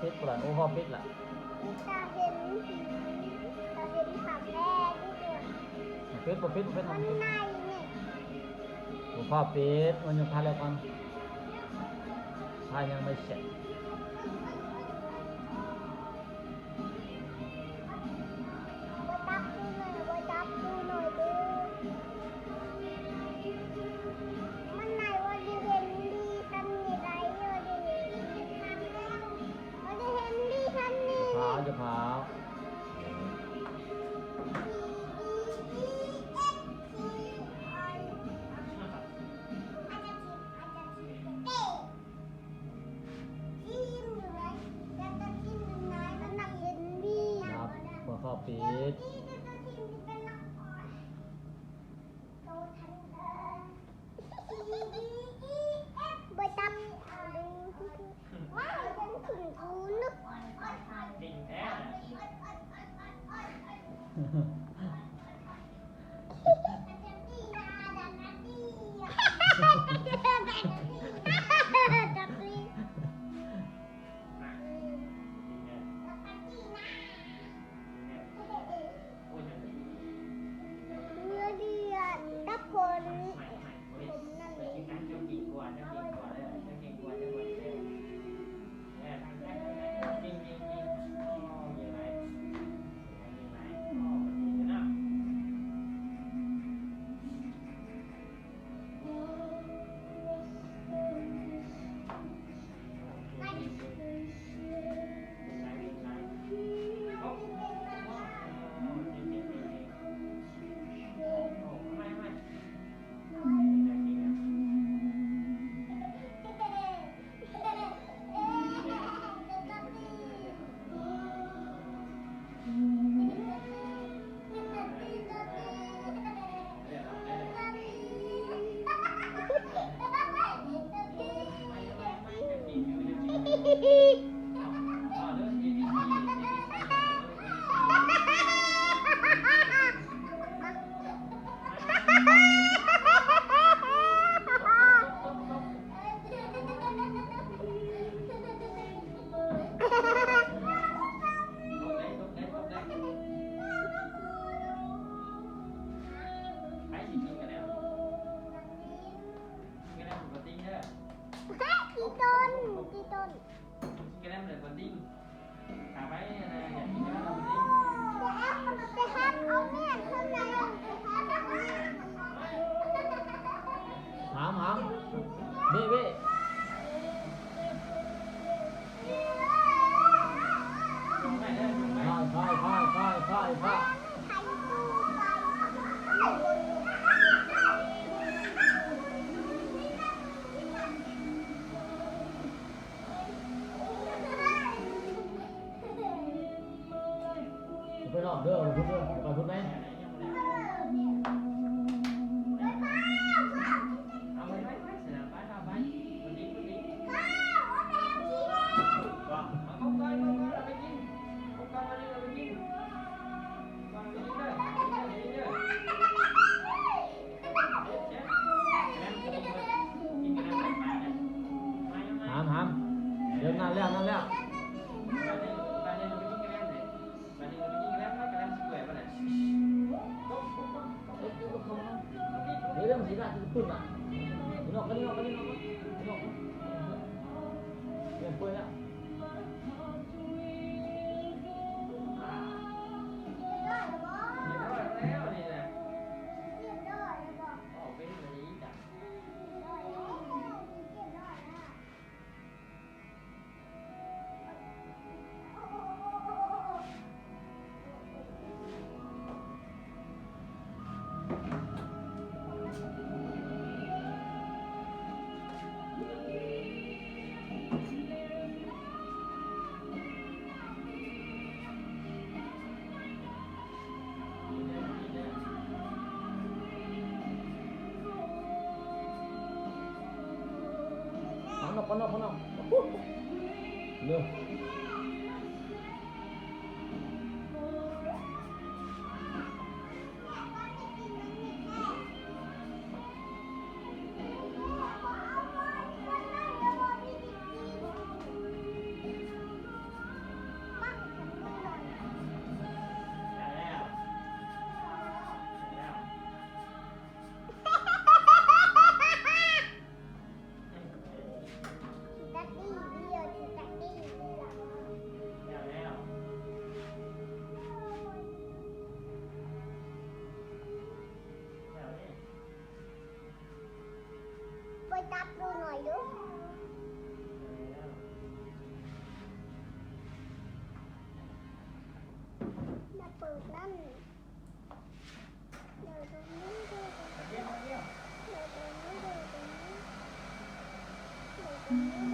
พิษปล่อยโอ้พ่อพิษล่ะจะเห็นผีจะเห็นผักแรกที่เกิดพิษปพิษมันทำพิษในนี่โอ้พ่อพิษมันยังพาแล้วก่อนพายังไม่เสร็จไปจับดูหน่อยดูมันไหนว่าจะเห็นดีทันนี่ไรว่าจะเห็นดีทันแล้วว่าจะเห็นดีทันนี่พาจะพาพ่อปิดไปจับดูว้าวฉันถึงกูนึกจริงแท้หามเบ้เบ้ค่อยไปนอกเด้อไปพุ่งไหมหามเดินนั่นแล้วเดี๋ยวมันสีหน้าจะขึ้นอ่ะนี่นอกเปลี่ยนปืนแล้วคนนอกเร็ว เปิดนั่นเดี๋ยวตรงนี้เดี๋ยวตรงนี้เดี๋ยวตรงนี้เดี๋ยวตรงนี้เดี๋ยวตรงนี้